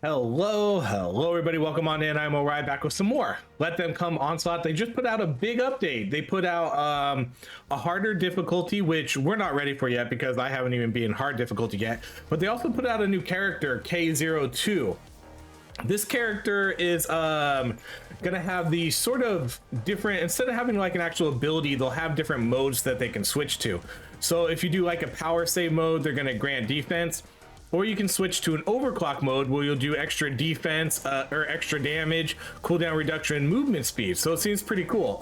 Hello, everybody. Welcome on in. I'm O'Reilly back with some more. Let Them Come Onslaught. They just put out a big update. They put out a harder difficulty, which we're not ready for yet because I haven't even been in hard difficulty yet. But they also put out a new character, K02. This character is gonna have the sort of different, instead of having like an actual ability, they'll have different modes that they can switch to. So if you do like a power save mode, they're gonna grant defense. Or you can switch to an overclock mode where you'll do extra defense or extra damage, cooldown reduction, and movement speed. So it seems pretty cool.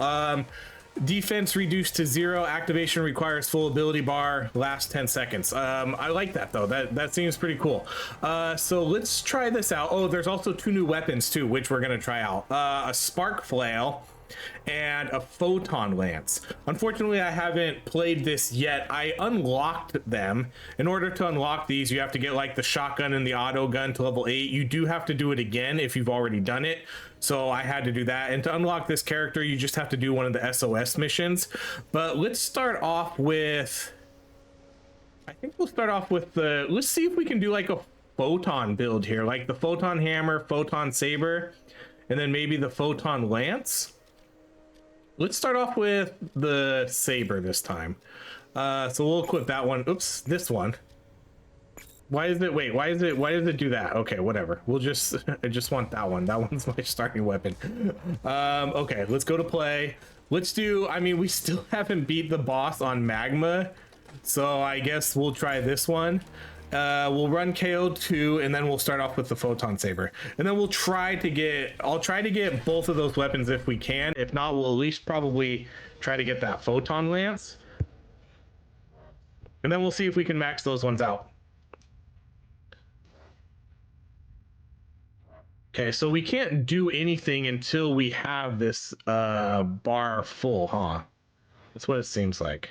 Defense reduced to 0. Activation requires full ability bar. Lasts 10 seconds. I like that though. That seems pretty cool. So let's try this out. Oh, there's also 2 new weapons too, which we're gonna try out. A spark flail and a photon lance. Unfortunately, I haven't played this yet. I unlocked them. In order to unlock these, you have to get like the shotgun and the auto gun to level 8. You do have to do it again if you've already done it. So I had to do that. And to unlock this character, you just have to do one of the SOS missions. But let's start off with, I think we'll start off with the, let's see if we can do like a photon build here, like the photon hammer, photon saber, and then maybe the photon lance. Let's start off with the saber this time. So we'll equip that one. Oops, this one. Why does it do that? Okay, whatever. I just want that one. That one's my starting weapon. Okay, let's go to play. Let's do, I mean, we still haven't beat the boss on magma, so I guess we'll try this one. We'll run KO2 and then we'll start off with the photon saber, and then I'll try to get both of those weapons if we can. If not, we'll at least probably try to get that photon lance, and then we'll see if we can max those ones out. Okay, so we can't do anything until we have this bar full, huh? That's what it seems like.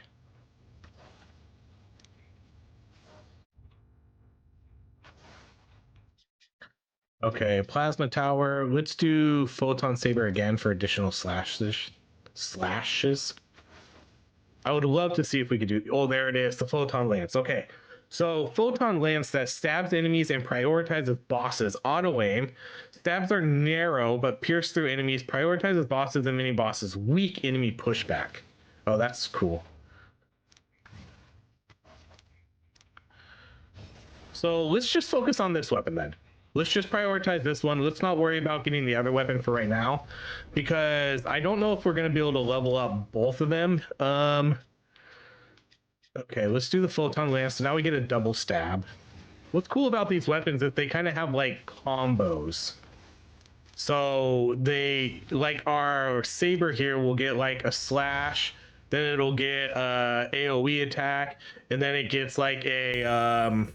Okay, plasma tower. Let's do photon saber again for additional slashes. I would love to see if we could do. Oh, there it is, the photon lance. Okay, so photon lance that stabs enemies and prioritizes bosses. Auto aim. Stabs are narrow but pierce through enemies. Prioritizes bosses and mini bosses. Weak enemy pushback. Oh, that's cool. So let's just focus on this weapon then. Let's just prioritize this one. Let's not worry about getting the other weapon for right now, because I don't know if we're going to be able to level up both of them. Okay, let's do the photon lance. So now we get a double stab. What's cool about these weapons is they kind of have like combos. So they, like our saber here, will get like a slash, then it'll get AoE attack, and then it gets like a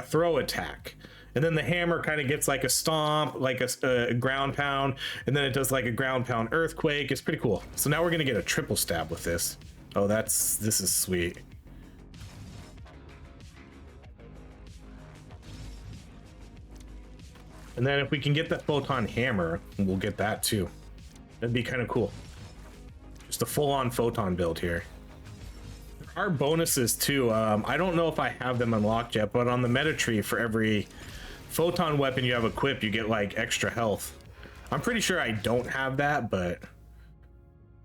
throw attack. And then the hammer kind of gets like a stomp, like a ground pound, and then it does like a ground pound earthquake. It's pretty cool. So now we're gonna get a triple stab with this. Oh, this is sweet. And then if we can get the photon hammer, we'll get that too. That'd be kind of cool. Just a full-on photon build here. There are bonuses too. I don't know if I have them unlocked yet, but on the meta tree, for every photon weapon you have equipped, you get like extra health. I'm pretty sure I don't have that, but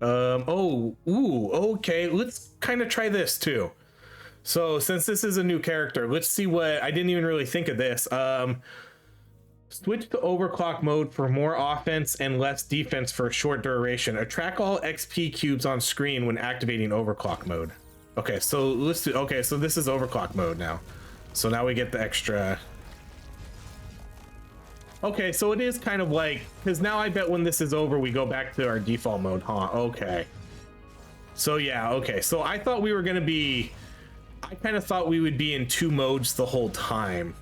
okay, let's kind of try this too. So since this is a new character, let's see what, I didn't even really think of this. Switch to overclock mode for more offense and less defense for a short duration. Attract all XP cubes on screen when activating overclock mode. Okay, so let's do, okay, so this is overclock mode now. So now we get the extra. Okay, so it is kind of like, because now I bet when this is over, we go back to our default mode, huh? Okay. So yeah, okay. So I thought we were going to be, I kind of thought we would be in 2 modes the whole time,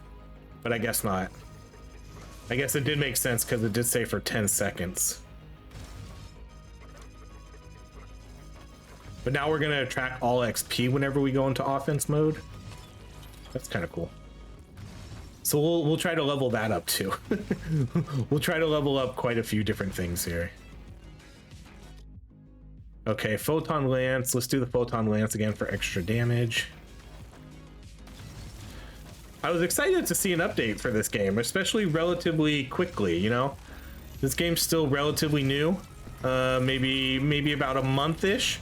but I guess not. I guess it did make sense because it did say for 10 seconds. But now we're going to attract all XP whenever we go into offense mode. That's kind of cool. So we'll try to level that up too. We'll try to level up quite a few different things here. Okay, photon lance. Let's do the photon lance again for extra damage. I was excited to see an update for this game, especially relatively quickly, you know? This game's still relatively new, maybe about a month-ish.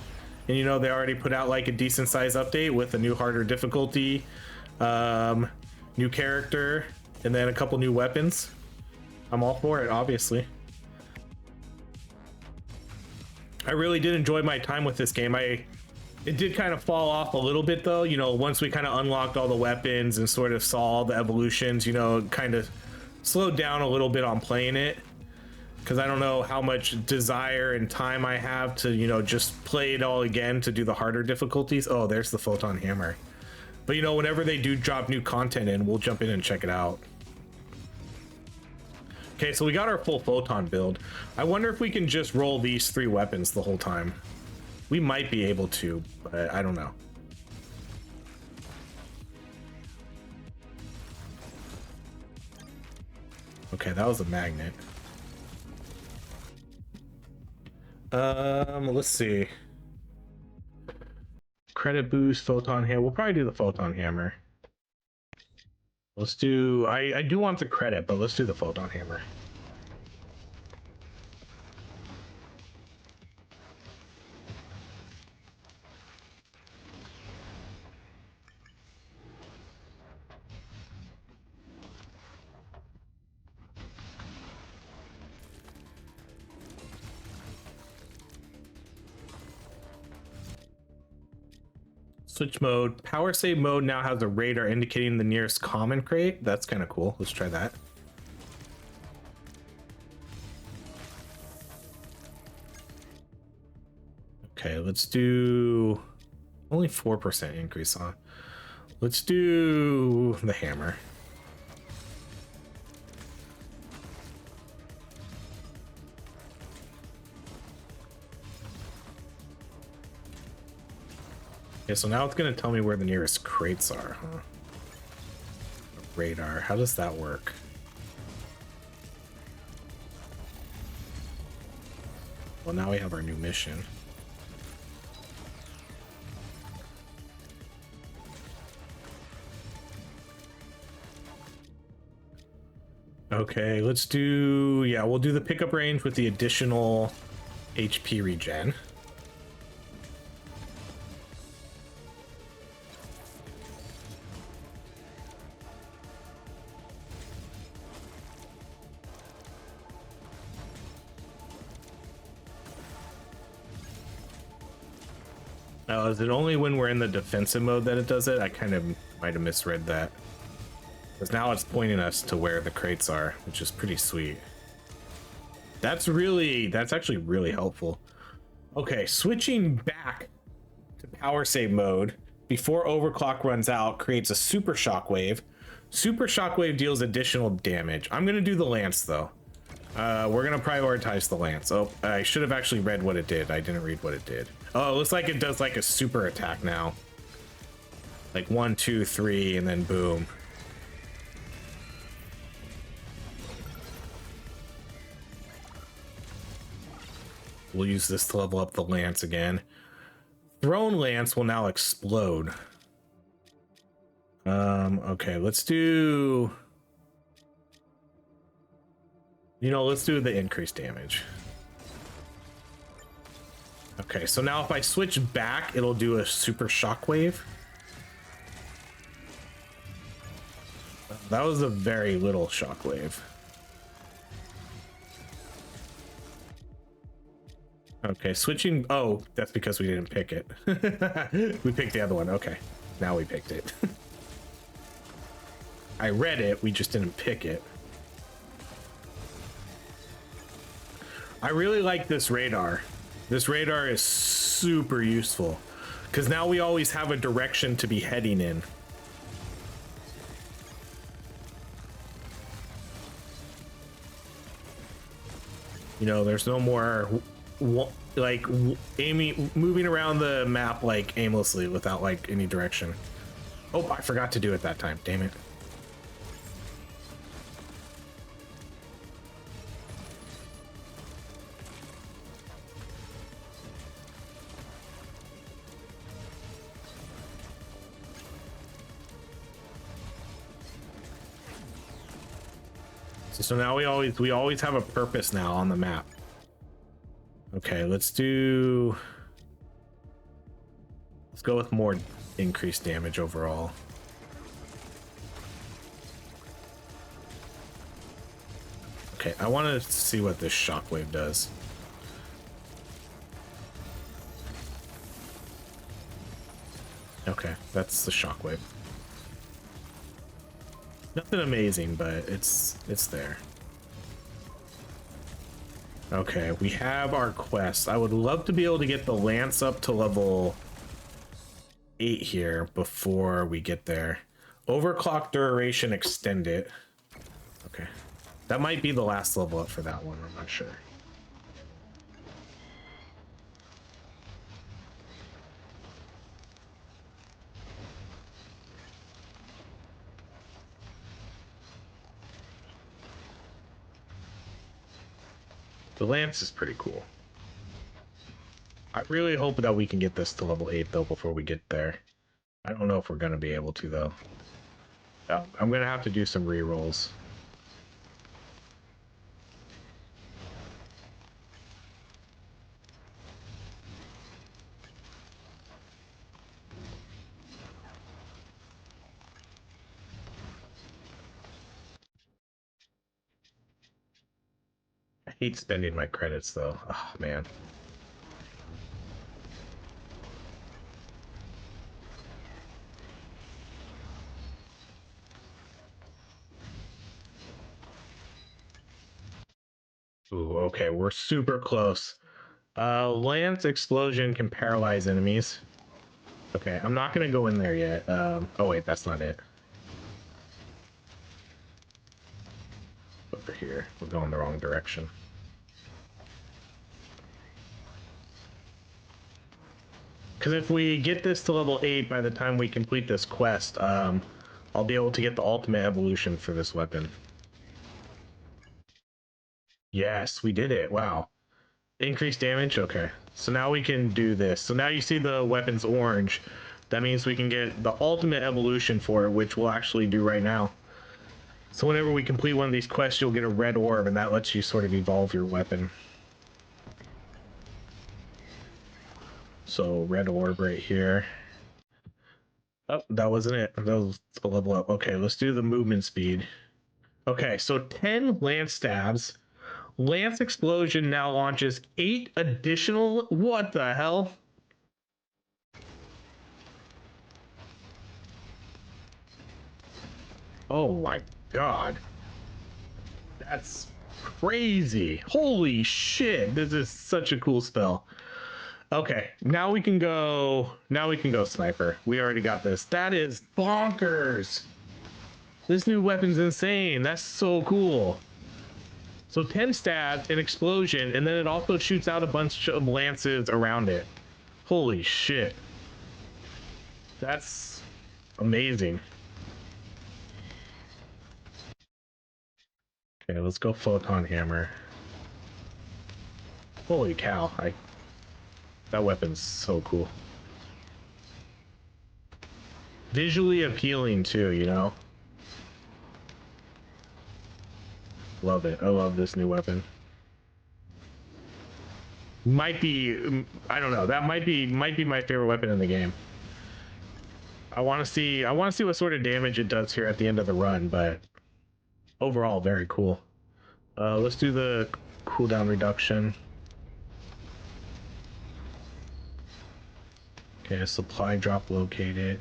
And you know, they already put out like a decent size update with a new harder difficulty, new character, and then a couple new weapons. I'm all for it, obviously. I really did enjoy my time with this game. It did kind of fall off a little bit though, you know, once we kind of unlocked all the weapons and sort of saw all the evolutions, you know, kind of slowed down a little bit on playing it. Because I don't know how much desire and time I have to, you know, just play it all again to do the harder difficulties. Oh, there's the photon hammer. But, you know, whenever they do drop new content in, we'll jump in and check it out. Okay, so we got our full photon build. I wonder if we can just roll these 3 weapons the whole time. We might be able to, but I don't know. Okay, that was a magnet. Let's see. Credit boost, photon hammer. We'll probably do the photon hammer. Let's do, I do want the credit, but let's do the photon hammer. Switch mode. Power save mode now has a radar indicating the nearest common crate. That's kind of cool. Let's try that. Okay, let's do only 4% increase on. Let's do the hammer. Okay, so now it's gonna tell me where the nearest crates are, huh? Radar, how does that work? Well, now we have our new mission. Okay, let's do, yeah, we'll do the pickup range with the additional HP regen. Oh, is it only when we're in the defensive mode that it does it? I kind of might have misread that. Because now it's pointing us to where the crates are, which is pretty sweet. That's actually really helpful. Okay, switching back to power save mode before overclock runs out creates a super shockwave. Super shockwave deals additional damage. I'm gonna do the lance though. We're gonna prioritize the lance. Oh, I should have actually read what it did. I didn't read what it did. Oh, it looks like it does like a super attack now. Like 1, 2, 3, and then boom. We'll use this to level up the lance again. Thrown lance will now explode. Okay, let's do... You know, let's do the increased damage. Okay, so now if I switch back, it'll do a super shockwave. That was a very little shockwave. Okay, switching. Oh, that's because we didn't pick it. We picked the other one. Okay, now we picked it. I read it, we just didn't pick it. I really like this radar. This radar is super useful because now we always have a direction to be heading in. You know, there's no more like moving around the map like aimlessly without like any direction. Oh, I forgot to do it that time. Damn it. So now we always have a purpose now on the map. Okay, let's go with more increased damage overall. Okay, I want to see what this shockwave does. Okay, that's the shockwave. Nothing amazing, but it's there. Okay, we have our quest. I would love to be able to get the lance up to level 8 here before we get there. Overclock duration extended. Okay, that might be the last level up for that one. I'm not sure. The lance is pretty cool. I really hope that we can get this to level 8 though before we get there. I don't know if we're gonna be able to though. I'm gonna have to do some re-rolls. I hate spending my credits though. Oh man. Ooh, okay, we're super close. Lance explosion can paralyze enemies. Okay, I'm not gonna go in there yet. Oh wait, that's not it. Over here, we're going the wrong direction. Because if we get this to level 8 by the time we complete this quest, I'll be able to get the ultimate evolution for this weapon. Yes, we did it. Wow. Increased damage? Okay. So now we can do this. So now you see the weapon's orange. That means we can get the ultimate evolution for it, which we'll actually do right now. So whenever we complete one of these quests, you'll get a red orb, and that lets you sort of evolve your weapon. So red orb right here. Oh, that wasn't it. That was a level up. Okay, let's do the movement speed. Okay, so 10 lance stabs. Lance explosion now launches 8 additional. What the hell? Oh my god. That's crazy. Holy shit. This is such a cool spell. Okay, now we can go. Now we can go sniper. We already got this. That is bonkers. This new weapon's insane. That's so cool. So 10 stabs, an explosion, and then it also shoots out a bunch of lances around it. Holy shit. That's amazing. Okay, let's go photon hammer. Holy cow. That weapon's so cool. Visually appealing too, you know? Love it. I love this new weapon. Might be, I don't know. That might be my favorite weapon in the game. I want to see what sort of damage it does here at the end of the run, but overall very cool. Let's do the cooldown reduction. Okay, supply drop located.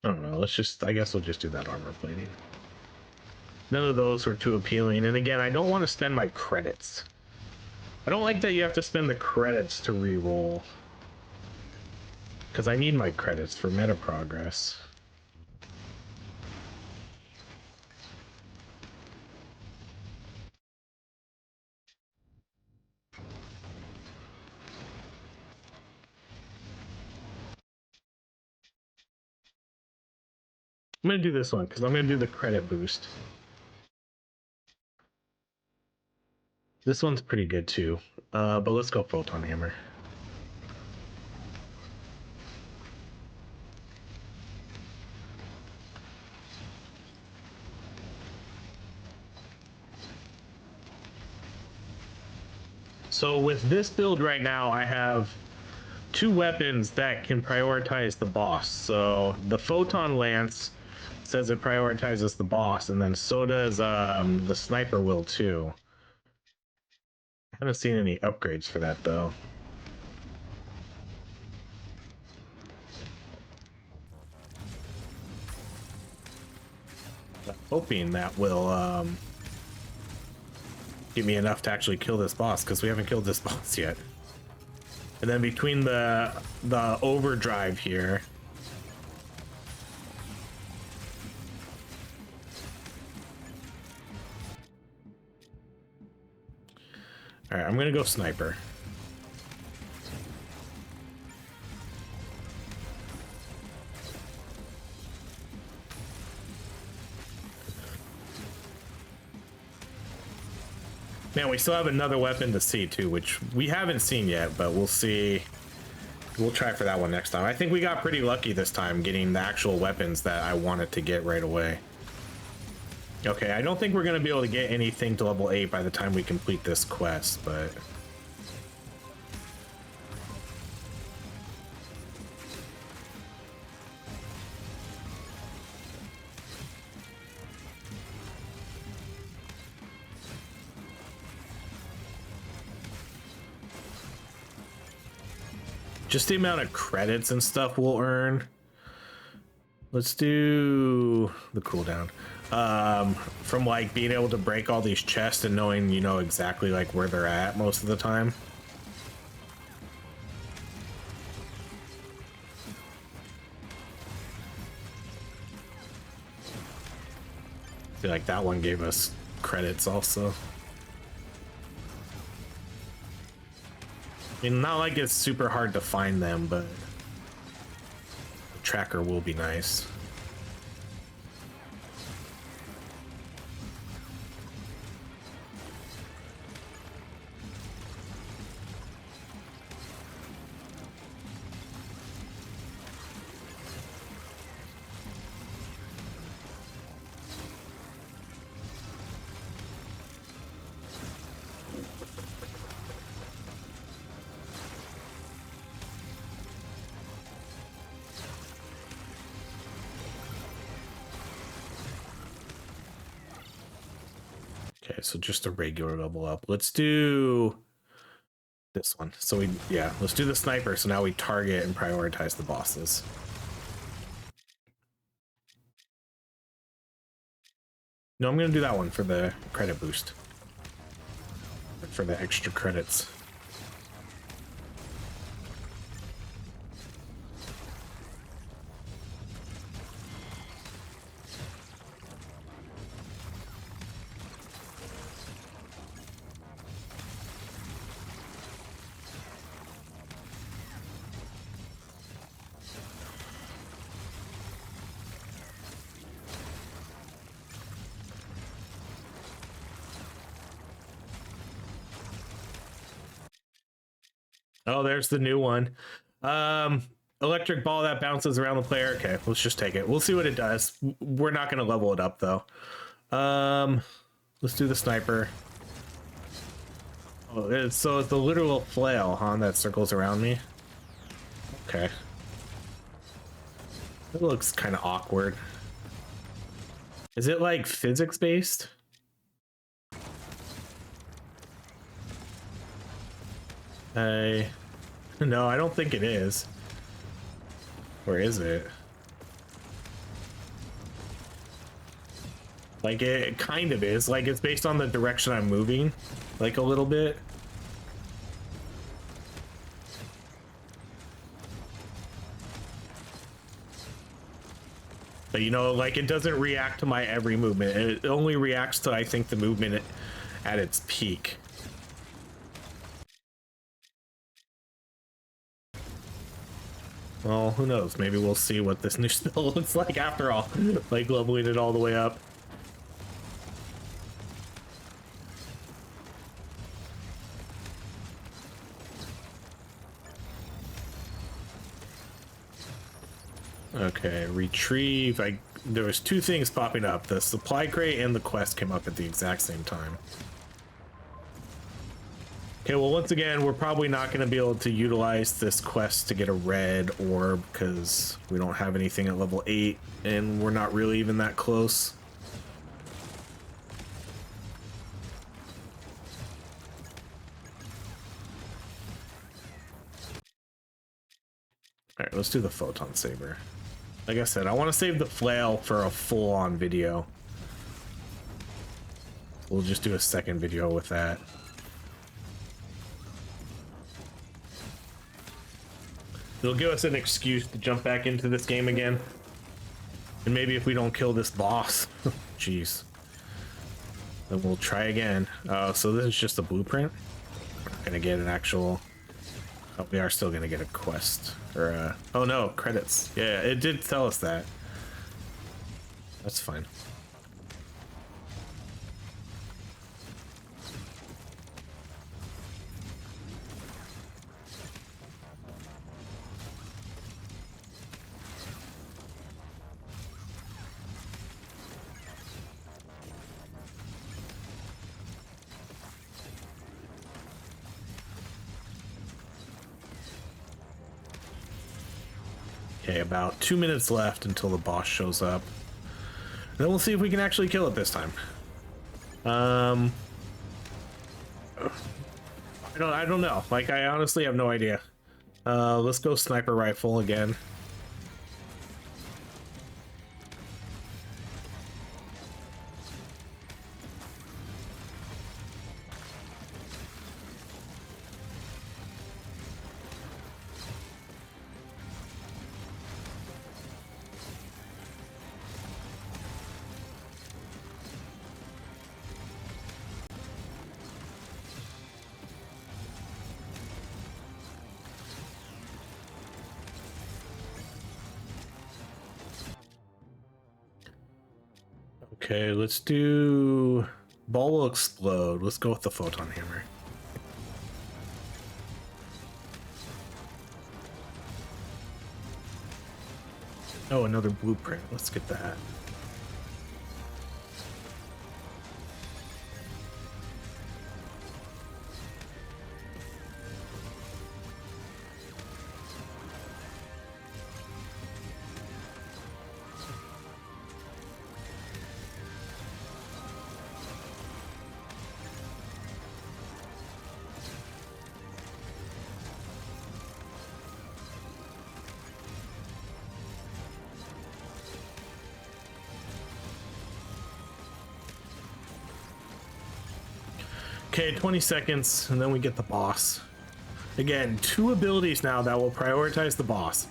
I don't know. I guess we'll just do that armor plating. None of those were too appealing. And again, I don't want to spend my credits. I don't like that you have to spend the credits to re-roll. Because I need my credits for meta progress. I'm gonna do this one because I'm gonna do the credit boost. This one's pretty good too, but let's go photon hammer. So with this build right now, I have two weapons that can prioritize the boss. So the photon lance says it prioritizes the boss, and then so does the sniper will too. I haven't seen any upgrades for that though. I'm hoping that will give me enough to actually kill this boss, because we haven't killed this boss yet. And then between the overdrive here, all right, I'm gonna go sniper. Man, we still have another weapon to see too, which we haven't seen yet, but we'll see. We'll try for that one next time. I think we got pretty lucky this time getting the actual weapons that I wanted to get right away. Okay, I don't think we're gonna be able to get anything to level 8 by the time we complete this quest, but just the amount of credits and stuff we'll earn. Let's do the cooldown. From like being able to break all these chests and knowing, you know, exactly like where they're at most of the time. I feel like that one gave us credits also. I mean, not like it's super hard to find them, but the tracker will be nice. Okay, so just a regular level up. Let's do this one. So yeah, let's do the sniper. So now we target and prioritize the bosses. No, I'm gonna do that one for the credit boost. For the extra credits. Oh, there's the new one. Electric ball that bounces around the player. Okay, let's just take it. We'll see what it does. We're not going to level it up, though. Let's do the sniper. Oh, so it's the literal flail, huh, that circles around me? Okay. It looks kind of awkward. Is it, like, physics-based? No, I don't think it is. Or is it? Like, it kind of is. Like, it's based on the direction I'm moving, like, a little bit. But, you know, like, it doesn't react to my every movement. It only reacts to, I think, the movement at its peak. Well, who knows? Maybe we'll see what this new spell looks like after all. Like leveling it all the way up. Okay, retrieve. There was two things popping up. The supply crate and the quest came up at the exact same time. Okay, well, once again, we're probably not going to be able to utilize this quest to get a red orb because we don't have anything at level 8 and we're not really even that close. All right, let's do the photon saber. Like I said, I want to save the flail for a full-on video. We'll just do a second video with that. It'll give us an excuse to jump back into this game again. And maybe if we don't kill this boss, jeez, then we'll try again. So this is just a blueprint. We're not gonna get an actual... Oh, we are still gonna get a quest. Or, oh no, credits. Yeah, it did tell us that. That's fine. Okay, about 2 minutes left until the boss shows up. Then we'll see if we can actually kill it this time. I don't know. Like, I honestly have no idea. Let's go sniper rifle again. Okay, let's do... Ball will explode. Let's go with the photon hammer. Oh, another blueprint. Let's get that. Okay, 20 seconds, and then we get the boss. Again, 2 abilities now that will prioritize the boss.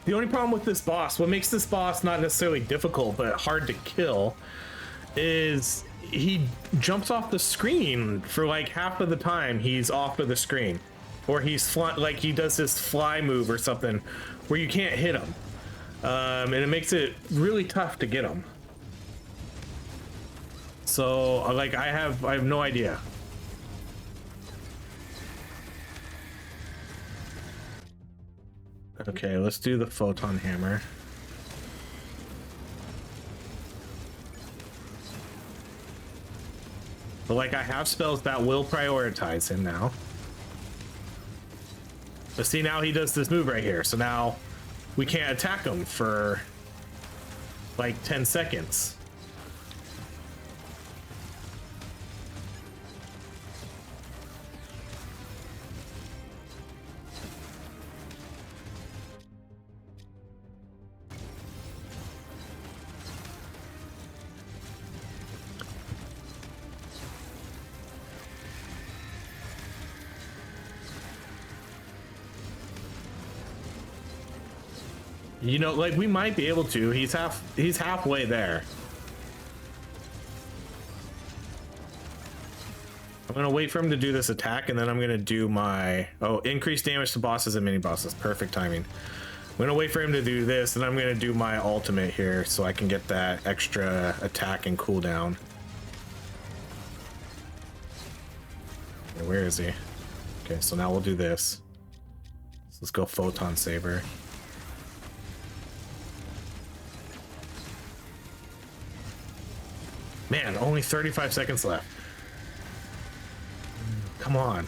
The only problem with this boss, what makes this boss not necessarily difficult, but hard to kill, is he jumps off the screen for like half of the time he's off of the screen. Or he's like he does this fly move or something where you can't hit him. And it makes it really tough to get him. So, like, I have no idea. Okay, let's do the photon hammer. But like, I have spells that will prioritize him now. But see, now he does this move right here. So now we can't attack him for like 10 seconds. You know, like, we might be able to. He's halfway there. I'm gonna wait for him to do this attack, and then I'm gonna do my increased damage to bosses and mini bosses. Perfect timing. I'm gonna wait for him to do this, and I'm gonna do my ultimate here so I can get that extra attack and cooldown. Okay, where is he? Okay, so now we'll do this. So let's go photon saber. Man, only 35 seconds left. Come on.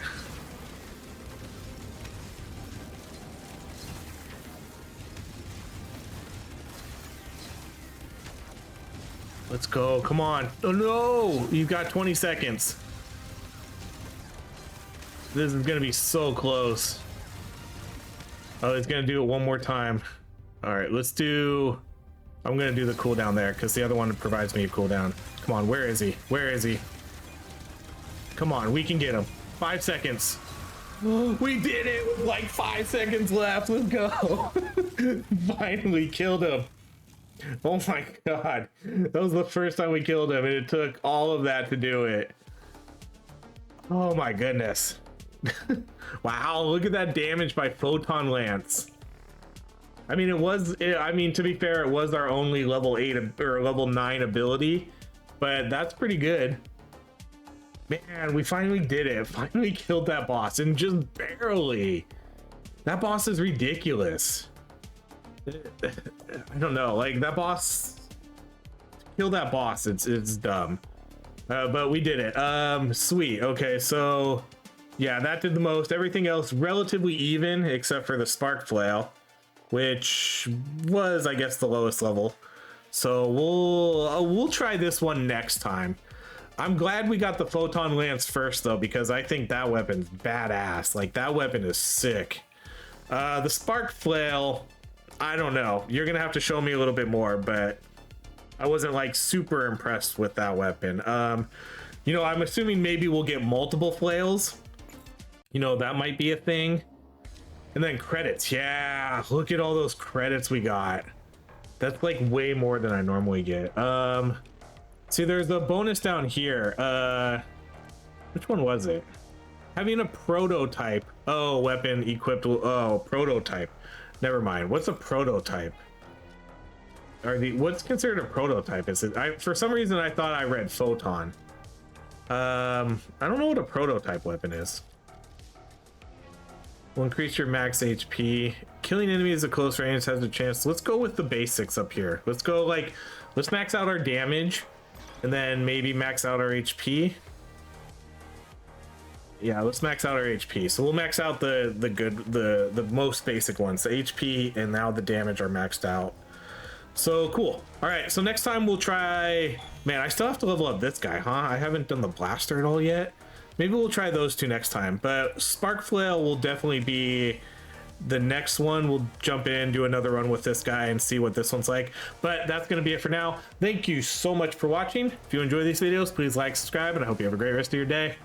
Let's go. Come on. Oh no! You've got 20 seconds. This is gonna be so close. Oh, it's gonna do it one more time. All right, let's do. I'm gonna do the cooldown there because the other one provides me a cooldown. Come on, where is he? Where is he? Come on, we can get him. 5 seconds. We did it with like 5 seconds left. Let's go. Finally killed him. Oh my god. That was the first time we killed him, and it took all of that to do it. Oh my goodness. Wow, look at that damage by photon lance. I mean, I mean, to be fair, it was our only level 8 or level 9 ability, but that's pretty good. Man, we finally did it. Finally killed that boss, and just barely. That boss is ridiculous. I don't know, like that boss. Kill that boss. It's dumb. But we did it. Sweet. Okay, so yeah, that did the most. Everything else relatively even, except for the spark flail, which was, I guess, the lowest level. So we'll try this one next time. I'm glad we got the photon lance first though, because I think that weapon's badass. Like that weapon is sick. The spark flail, I don't know. You're gonna have to show me a little bit more, but I wasn't like super impressed with that weapon. You know, I'm assuming maybe we'll get multiple flails. You know, that might be a thing. And then credits. Yeah, look at all those credits we got. That's like way more than I normally get. See, there's a bonus down here. Which one was it? Having a prototype. Oh, weapon equipped. Oh, prototype. Never mind. What's a prototype? What's considered a prototype? Is it? For some reason I thought I read photon. I don't know what a prototype weapon is. Will increase your max HP. Killing enemies at close range has a chance. Let's go with the basics up here. Let's go let's max out our damage, and then maybe max out our HP. Yeah, let's max out our HP. So we'll max out the most basic ones. The HP and now the damage are maxed out. So cool. All right, so next time we'll try. Man, I still have to level up this guy, huh? I haven't done the blaster at all yet. Maybe we'll try those two next time, but Spark Flail will definitely be the next one. We'll jump in, do another run with this guy and see what this one's like, but that's going to be it for now. Thank you so much for watching. If you enjoy these videos, please like, subscribe, and I hope you have a great rest of your day.